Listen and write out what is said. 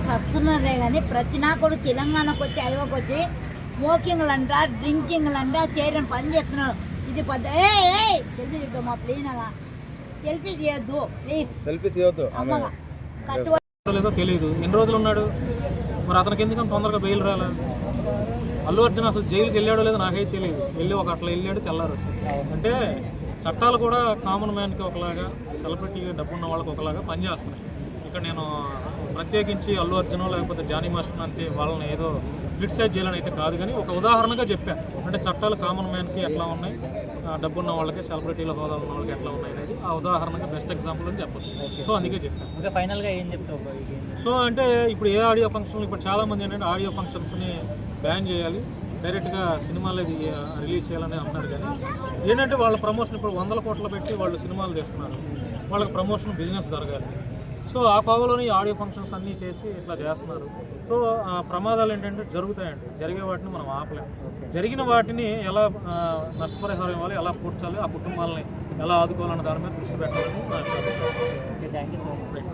సస్తున్నారే కానీ ప్రతి నా కూడా తెలంగాణకు వచ్చి ఐవకు వచ్చి స్మోకింగ్లు అంట డ్రింకింగ్లు అంట చేయడం పని చేస్తున్నారు. ఇది సెల్ఫీ చేద్దాం మా ప్లీజ్ అలా సెల్ఫీ చేయొద్దు ప్లీజ్. సెల్ఫీ తీయొద్దు. అమ్మగా లేదో తెలియదు. ఎన్ని రోజులు ఉన్నాడు మరి, అతనికి ఎందుకని తొందరగా బెయిల్ రాలేదు? అల్లు అర్జున్ అసలు జైలుకి వెళ్ళాడో లేదో నాకైతే తెలియదు. వెళ్ళి అట్లా వెళ్ళాడు తెల్లారు. అంటే చట్టాలు కూడా కామన్ మ్యాన్కి ఒకలాగా, సెలబ్రిటీగా డబ్బున్న వాళ్ళకి ఒకలాగా పనిచేస్తున్నాయి. ఇక్కడ నేను ప్రత్యేకించి అల్లు అర్జున్ లేకపోతే జానీ మాస్టర్ అంటే వాళ్ళని ఏదో క్రిటిసైజ్ చేయాలని అయితే కాదు, కానీ ఒక ఉదాహరణగా చెప్పాను. అంటే చట్టాలు కామన్ మ్యాన్కి ఎట్లా ఉన్నాయి, డబ్బున్న వాళ్ళకి, సెలబ్రిటీల హోదా ఉన్న వాళ్ళకి ఎట్లా ఉన్నాయి అనేది ఆ ఉదాహరణగా బెస్ట్ ఎగ్జాంపుల్ అని చెప్పచ్చు. సో అందుకే చెప్పాను. ఇంకా ఫైనల్గా ఏం చెప్తావు? సో అంటే ఇప్పుడు ఏ ఆడియో ఫంక్షన్లు, ఇప్పుడు చాలామంది ఏంటంటే ఆడియో ఫంక్షన్స్ని బ్యాన్ చేయాలి, డైరెక్ట్గా సినిమాలు రిలీజ్ చేయాలని అంటున్నారు. కానీ ఏంటంటే వాళ్ళ ప్రమోషన్ ఇప్పుడు 100 కోట్లు పెట్టి వాళ్ళు సినిమాలు చేస్తున్నారు, వాళ్ళకి ప్రమోషన్ బిజినెస్ జరగాలి. సో ఆ కోవలోని ఆడియో ఫంక్షన్స్ అన్నీ చేసి ఇట్లా చేస్తున్నారు. సో ఆ ప్రమాదాలు ఏంటంటే జరుగుతాయండి, జరిగే వాటిని మనం ఆపలేము. జరిగిన వాటిని ఎలా నష్టపరిహారం ఇవ్వాలి, ఎలా పూడ్చాలి, ఆ కుటుంబాలని ఎలా ఆదుకోవాలన్న దాని మీద దృష్టి పెట్టాలని నా అభిప్రాయం. Thank you so much.